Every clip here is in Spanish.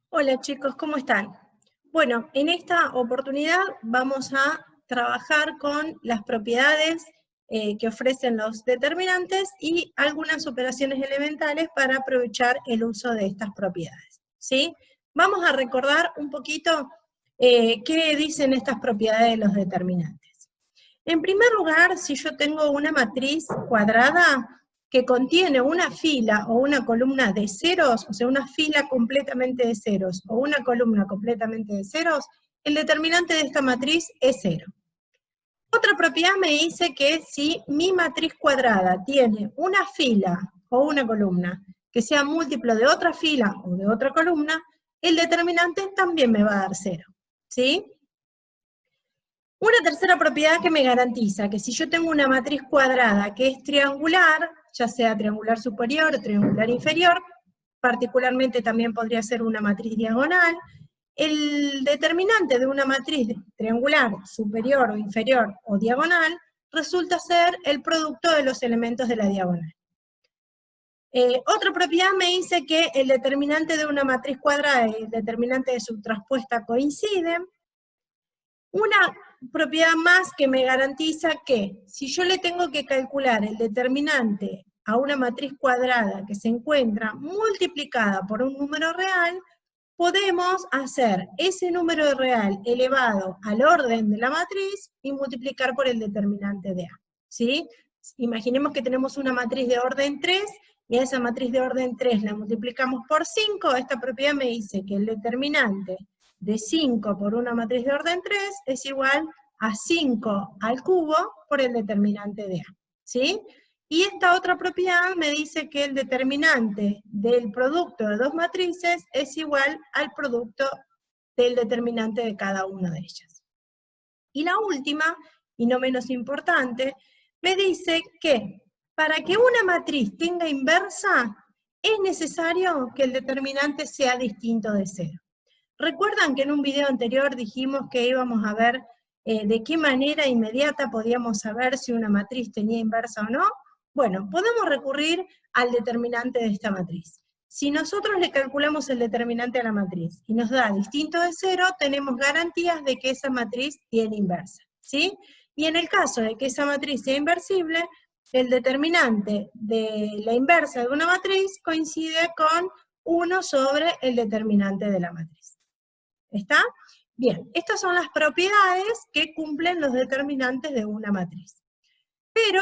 Hola chicos, ¿cómo están? Bueno, en esta oportunidad vamos a trabajar con las propiedades que ofrecen los determinantes y algunas operaciones elementales para aprovechar el uso de estas propiedades, ¿sí? Vamos a recordar un poquito qué dicen estas propiedades de los determinantes. En primer lugar, si yo tengo una matriz cuadrada que contiene una fila o una columna de ceros, o sea, una fila completamente de ceros o una columna completamente de ceros, el determinante de esta matriz es 0. Otra propiedad me dice que si mi matriz cuadrada tiene una fila o una columna que sea múltiplo de otra fila o de otra columna, el determinante también me va a dar 0, ¿sí? Una tercera propiedad que me garantiza que si yo tengo una matriz cuadrada que es triangular, ya sea triangular superior o triangular inferior, particularmente también podría ser una matriz diagonal, el determinante de una matriz triangular superior o inferior o diagonal resulta ser el producto de los elementos de la diagonal. Otra propiedad me dice que el determinante de una matriz cuadrada y el determinante de su traspuesta coinciden. Una propiedad más que me garantiza que si yo le tengo que calcular el determinante a una matriz cuadrada que se encuentra multiplicada por un número real, podemos hacer ese número real elevado al orden de la matriz y multiplicar por el determinante de A, ¿sí? Imaginemos que tenemos una matriz de orden 3 y a esa matriz de orden 3 la multiplicamos por 5, esta propiedad me dice que el determinante de 5 por una matriz de orden 3 es igual a 5 al cubo por el determinante de A, ¿sí? Y esta otra propiedad me dice que el determinante del producto de dos matrices es igual al producto del determinante de cada una de ellas. Y la última, y no menos importante, me dice que para que una matriz tenga inversa, es necesario que el determinante sea distinto de 0. ¿Recuerdan que en un video anterior dijimos que íbamos a ver de qué manera inmediata podíamos saber si una matriz tenía inversa o no? Bueno, podemos recurrir al determinante de esta matriz. Si nosotros le calculamos el determinante a la matriz y nos da distinto de 0, tenemos garantías de que esa matriz tiene inversa, ¿sí? Y en el caso de que esa matriz sea inversible, el determinante de la inversa de una matriz coincide con 1 sobre el determinante de la matriz. ¿Está? Bien, estas son las propiedades que cumplen los determinantes de una matriz. Pero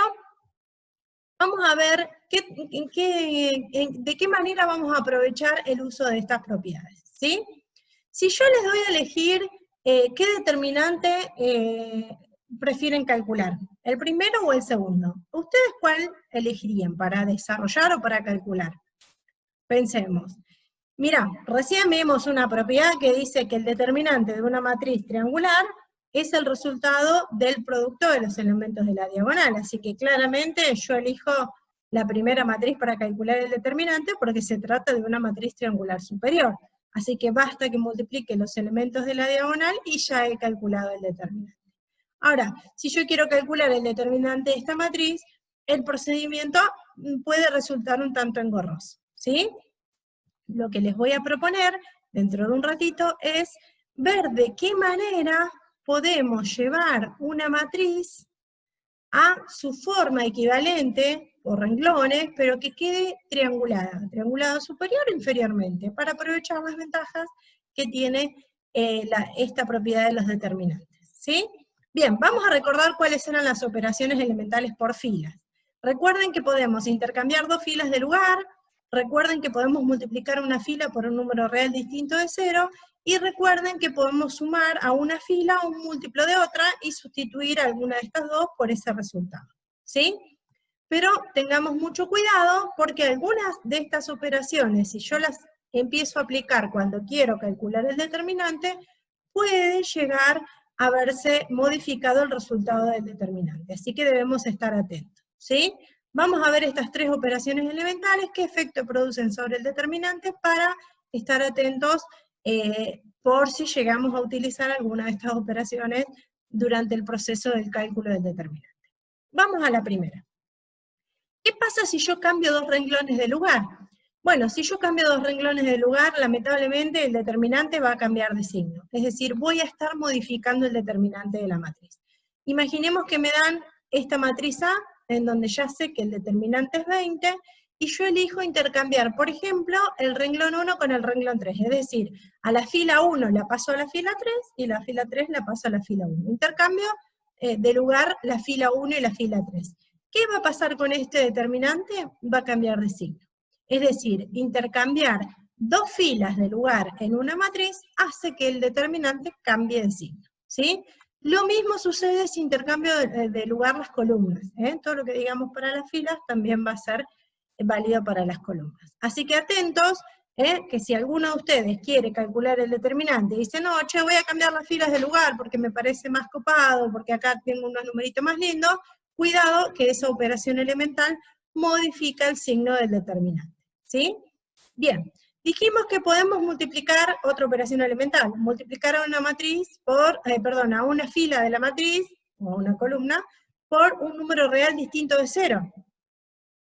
vamos a ver de qué manera vamos a aprovechar el uso de estas propiedades, ¿sí? Si yo les doy a elegir qué determinante prefieren calcular, ¿el primero o el segundo? ¿Ustedes cuál elegirían para desarrollar o para calcular? Pensemos. Mirá, recién vimos una propiedad que dice que el determinante de una matriz triangular es el resultado del producto de los elementos de la diagonal, así que claramente yo elijo la primera matriz para calcular el determinante porque se trata de una matriz triangular superior, así que basta que multiplique los elementos de la diagonal y ya he calculado el determinante. Ahora, si yo quiero calcular el determinante de esta matriz, el procedimiento puede resultar un tanto engorroso, ¿sí? Lo que les voy a proponer dentro de un ratito es ver de qué manera podemos llevar una matriz a su forma equivalente, por renglones, pero que quede triangulada superior o inferiormente, para aprovechar las ventajas que tiene esta propiedad de los determinantes, ¿sí? Bien, vamos a recordar cuáles eran las operaciones elementales por filas. Recuerden que podemos intercambiar dos filas de lugar. Recuerden que podemos multiplicar una fila por un número real distinto de 0, y recuerden que podemos sumar a una fila un múltiplo de otra y sustituir alguna de estas dos por ese resultado, ¿sí? Pero tengamos mucho cuidado porque algunas de estas operaciones, si yo las empiezo a aplicar cuando quiero calcular el determinante, puede llegar a verse modificado el resultado del determinante, así que debemos estar atentos, ¿sí? Vamos a ver estas tres operaciones elementales, qué efecto producen sobre el determinante para estar atentos por si llegamos a utilizar alguna de estas operaciones durante el proceso del cálculo del determinante. Vamos a la primera. ¿Qué pasa si yo cambio dos renglones de lugar? Bueno, si yo cambio 2 renglones de lugar, lamentablemente el determinante va a cambiar de signo. Es decir, voy a estar modificando el determinante de la matriz. Imaginemos que me dan esta matriz A, en donde ya sé que el determinante es 20, y yo elijo intercambiar, por ejemplo, el renglón 1 con el renglón 3. Es decir, a la fila 1 la paso a la fila 3, y la fila 3 la paso a la fila 1. Intercambio de lugar la fila 1 y la fila 3. ¿Qué va a pasar con este determinante? Va a cambiar de signo. Es decir, intercambiar 2 filas de lugar en una matriz hace que el determinante cambie de signo, ¿sí? Lo mismo sucede si intercambio de lugar las columnas, ¿eh? Todo lo que digamos para las filas también va a ser válido para las columnas. Así que atentos, que si alguno de ustedes quiere calcular el determinante y dice, no, che, voy a cambiar las filas de lugar porque me parece más copado, porque acá tengo unos numeritos más lindos, cuidado que esa operación elemental modifica el signo del determinante. ¿Sí? Bien, dijimos que podemos multiplicar otra operación elemental, multiplicar a una matriz por, a una fila de la matriz, o a una columna, por un número real distinto de 0.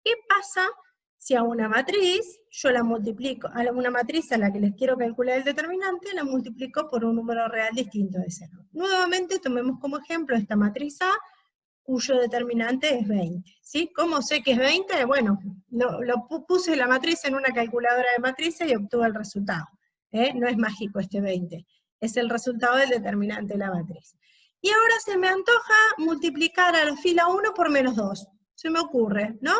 ¿Qué pasa si a una matriz, yo la multiplico, a una matriz a la que les quiero calcular el determinante, la multiplico por un número real distinto de 0? Nuevamente, tomemos como ejemplo esta matriz A, cuyo determinante es 20. ¿Sí? ¿Cómo sé que es 20? Bueno, puse la matriz en una calculadora de matrices y obtuve el resultado. No es mágico este 20, es el resultado del determinante de la matriz. Y ahora se me antoja multiplicar a la fila 1 por menos 2. Se me ocurre, ¿no?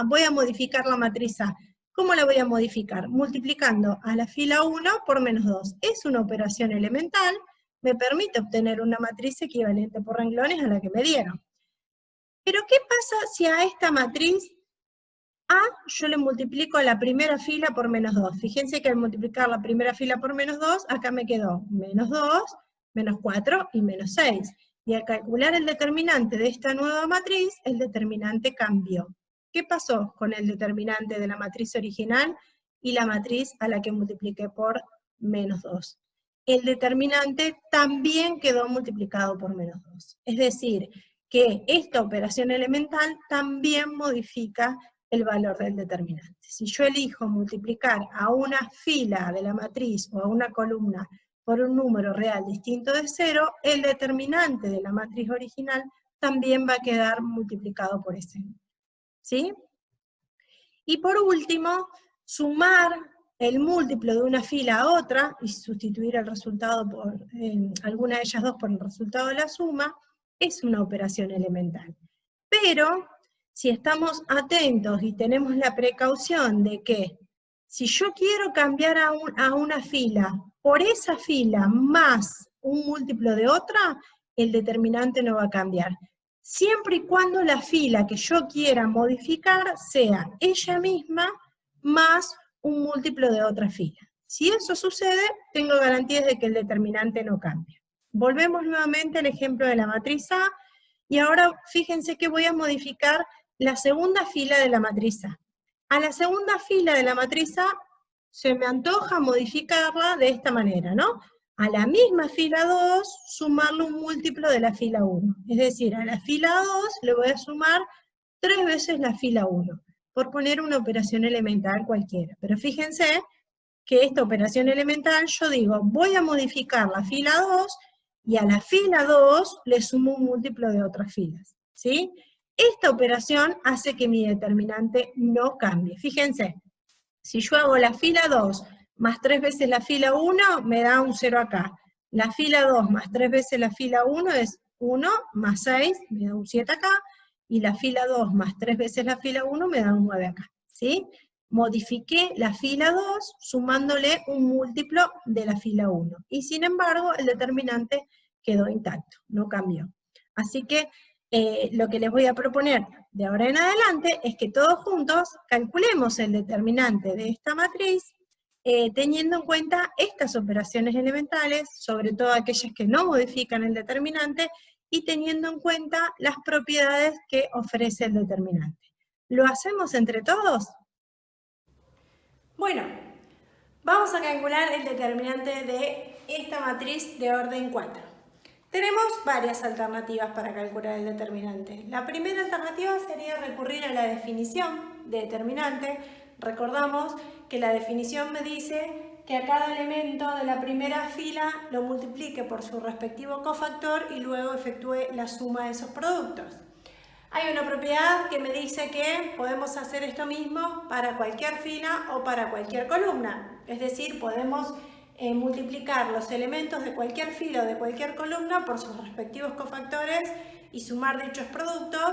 Voy a modificar la matriz A. ¿Cómo la voy a modificar? Multiplicando a la fila 1 por menos 2. Es una operación elemental, me permite obtener una matriz equivalente por renglones a la que me dieron. Pero ¿qué pasa si a esta matriz A yo le multiplico a la primera fila por menos 2? Fíjense que al multiplicar la primera fila por menos 2, acá me quedó menos 2, menos 4 y menos 6. Y al calcular el determinante de esta nueva matriz, el determinante cambió. ¿Qué pasó con el determinante de la matriz original y la matriz a la que multipliqué por menos 2? El determinante también quedó multiplicado por menos 2. Es decir, que esta operación elemental también modifica el valor del determinante. Si yo elijo multiplicar a una fila de la matriz o a una columna por un número real distinto de 0, el determinante de la matriz original también va a quedar multiplicado por ese número. ¿Sí? Y por último, sumar el múltiplo de una fila a otra y sustituir el resultado por alguna de ellas dos por el resultado de la suma, es una operación elemental. Pero, si estamos atentos y tenemos la precaución de que si yo quiero cambiar a una fila por esa fila más un múltiplo de otra, el determinante no va a cambiar. Siempre y cuando la fila que yo quiera modificar sea ella misma más un múltiplo de otra fila. Si eso sucede, tengo garantías de que el determinante no cambia. Volvemos nuevamente al ejemplo de la matriz A, y ahora fíjense que voy a modificar la segunda fila de la matriz A. A la segunda fila de la matriz A se me antoja modificarla de esta manera, ¿no? A la misma fila 2, sumarle un múltiplo de la fila 1. Es decir, a la fila 2 le voy a sumar 3 veces la fila 1, por poner una operación elemental cualquiera. Pero fíjense que esta operación elemental, yo digo, voy a modificar la fila 2, y a la fila 2 le sumo un múltiplo de otras filas, ¿sí? Esta operación hace que mi determinante no cambie. Fíjense, si yo hago la fila 2 más 3 veces la fila 1, me da un 0 acá. La fila 2 más 3 veces la fila 1 es 1 más 6, me da un 7 acá, y la fila 2 más 3 veces la fila 1 me da un 9 acá, ¿sí? Modifiqué la fila 2 sumándole un múltiplo de la fila 1. Y sin embargo, el determinante quedó intacto, no cambió. Así que lo que les voy a proponer de ahora en adelante es que todos juntos calculemos el determinante de esta matriz teniendo en cuenta estas operaciones elementales, sobre todo aquellas que no modifican el determinante, y teniendo en cuenta las propiedades que ofrece el determinante. ¿Lo hacemos entre todos? Bueno, vamos a calcular el determinante de esta matriz de orden 4. Tenemos varias alternativas para calcular el determinante. La primera alternativa sería recurrir a la definición de determinante, recordamos que la definición me dice que a cada elemento de la primera fila lo multiplique por su respectivo cofactor y luego efectúe la suma de esos productos. Hay una propiedad que me dice que podemos hacer esto mismo para cualquier fila o para cualquier columna. Es decir, podemos multiplicar los elementos de cualquier fila o de cualquier columna por sus respectivos cofactores y sumar dichos productos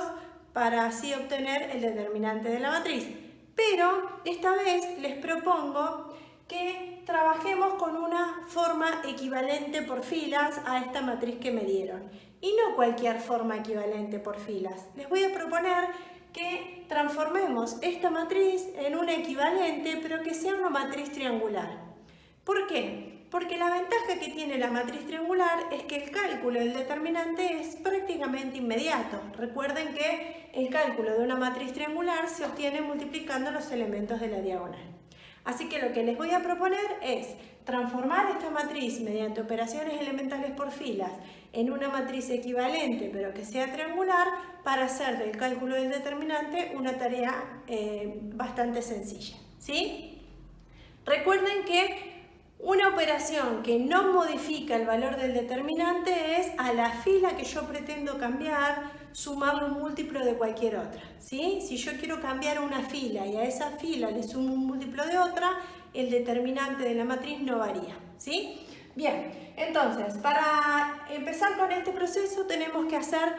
para así obtener el determinante de la matriz. Pero esta vez les propongo que trabajemos con una forma equivalente por filas a esta matriz que me dieron. Y no cualquier forma equivalente por filas. Les voy a proponer que transformemos esta matriz en una equivalente, pero que sea una matriz triangular. ¿Por qué? Porque la ventaja que tiene la matriz triangular es que el cálculo del determinante es prácticamente inmediato. Recuerden que el cálculo de una matriz triangular se obtiene multiplicando los elementos de la diagonal. Así que lo que les voy a proponer es transformar esta matriz mediante operaciones elementales por filas en una matriz equivalente pero que sea triangular para hacer del cálculo del determinante una tarea bastante sencilla, ¿sí? Recuerden que una operación que no modifica el valor del determinante es a la fila que yo pretendo cambiar sumarle un múltiplo de cualquier otra, ¿sí? Si yo quiero cambiar una fila y a esa fila le sumo un múltiplo de otra, el determinante de la matriz no varía, ¿sí? Bien, entonces, para empezar con este proceso tenemos que hacer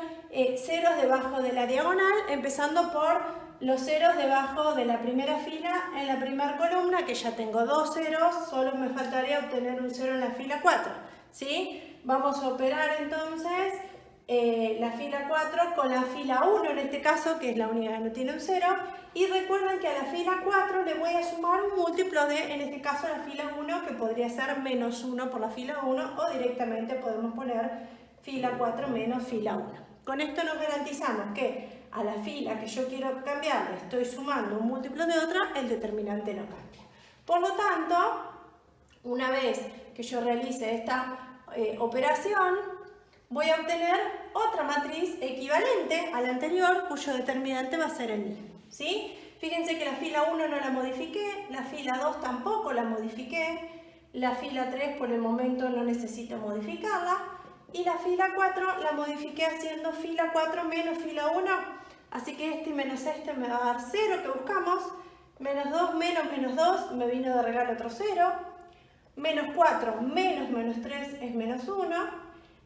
ceros debajo de la diagonal, empezando por los ceros debajo de la primera fila en la primera columna, que ya tengo 2 ceros, solo me faltaría obtener un 0 en la fila 4, ¿sí? Vamos a operar entonces la fila 4 con la fila 1 en este caso, que es la única que no tiene un 0, y recuerden que a la fila 4 le voy a sumar un múltiplo de, en este caso, la fila 1, que podría ser menos 1 por la fila 1, o directamente podemos poner fila 4 menos fila 1. Con esto nos garantizamos que a la fila que yo quiero cambiar le estoy sumando un múltiplo de otra, el determinante no cambia. Por lo tanto, una vez que yo realice esta operación, voy a obtener otra matriz equivalente a la anterior, cuyo determinante va a ser el mismo, ¿sí? Fíjense que la fila 1 no la modifiqué, la fila 2 tampoco la modifiqué, la fila 3 por el momento no necesito modificarla, y la fila 4 la modifiqué haciendo fila 4 menos fila 1, así que este menos este me va a dar 0 que buscamos, menos 2 menos menos 2 me vino de regalo otro 0, menos 4 menos menos 3 es menos 1,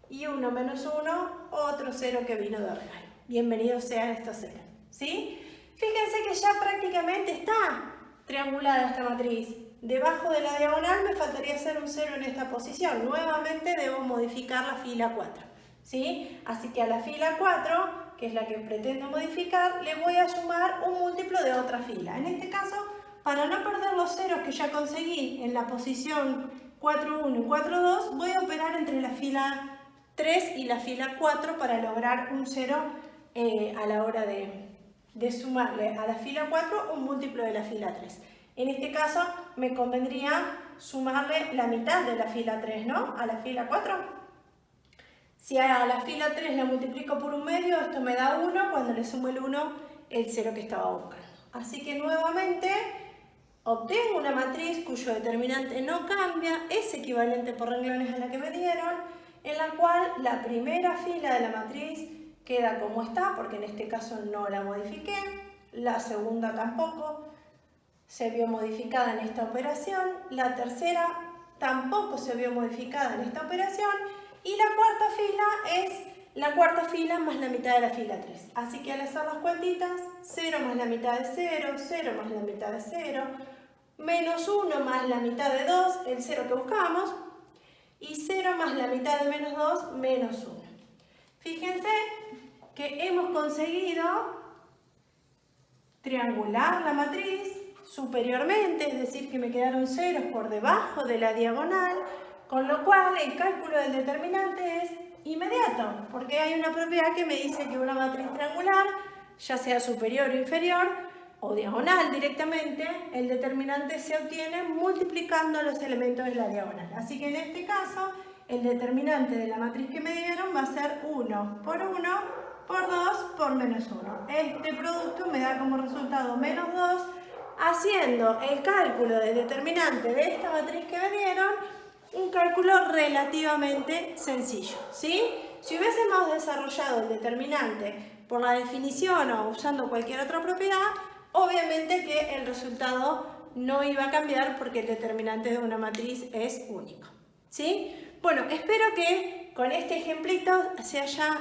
y 1 menos 1, otro 0 que vino de regalo. Bienvenidos sean estos 0, ¿sí? Fíjense que ya prácticamente está triangulada esta matriz. Debajo de la diagonal me faltaría hacer un 0 en esta posición. Nuevamente debo modificar la fila 4, ¿sí? Así que a la fila 4, que es la que pretendo modificar, le voy a sumar un múltiplo de otra fila. En este caso, para no perder los ceros que ya conseguí en la posición 4,1 y 4,2, voy a operar entre la fila 3 y la fila 4 para lograr un 0 a la hora de sumarle a la fila 4 un múltiplo de la fila 3. En este caso me convendría sumarle la mitad de la fila 3, ¿no? A la fila 4. Si a la fila 3 la multiplico por un medio, esto me da 1, cuando le sumo el 1, el 0 que estaba buscando. Así que nuevamente obtengo una matriz cuyo determinante no cambia, es equivalente por renglones a la que me dieron, en la cual la primera fila de la matriz queda como está, porque en este caso no la modifiqué, la segunda tampoco se vio modificada en esta operación, la tercera tampoco se vio modificada en esta operación, y la cuarta fila es la cuarta fila más la mitad de la fila 3. Así que al hacer las cuentitas, 0 más la mitad de 0, 0 más la mitad de 0, menos 1 más la mitad de 2, el 0 que buscábamos, y 0 más la mitad de menos 2, menos 1. Fíjense que hemos conseguido triangular la matriz superiormente, es decir, que me quedaron ceros por debajo de la diagonal, con lo cual el cálculo del determinante es inmediato, porque hay una propiedad que me dice que una matriz triangular, ya sea superior o inferior, o diagonal directamente, el determinante se obtiene multiplicando los elementos de la diagonal. Así que en este caso, el determinante de la matriz que me dieron va a ser 1 por 1 por 2 por menos 1. Este producto me da como resultado menos 2 haciendo el cálculo del determinante de esta matriz que vieron, un cálculo relativamente sencillo, ¿sí? Si hubiésemos desarrollado el determinante por la definición o usando cualquier otra propiedad, obviamente que el resultado no iba a cambiar porque el determinante de una matriz es único, ¿sí? Bueno, espero que con este ejemplito se haya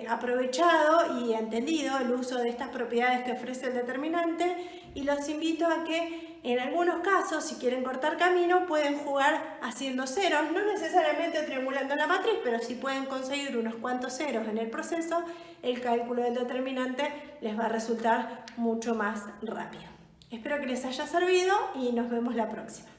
aprovechado y entendido el uso de estas propiedades que ofrece el determinante, y los invito a que en algunos casos, si quieren cortar camino, pueden jugar haciendo ceros, no necesariamente triangulando la matriz, pero si pueden conseguir unos cuantos ceros en el proceso, el cálculo del determinante les va a resultar mucho más rápido. Espero que les haya servido y nos vemos la próxima.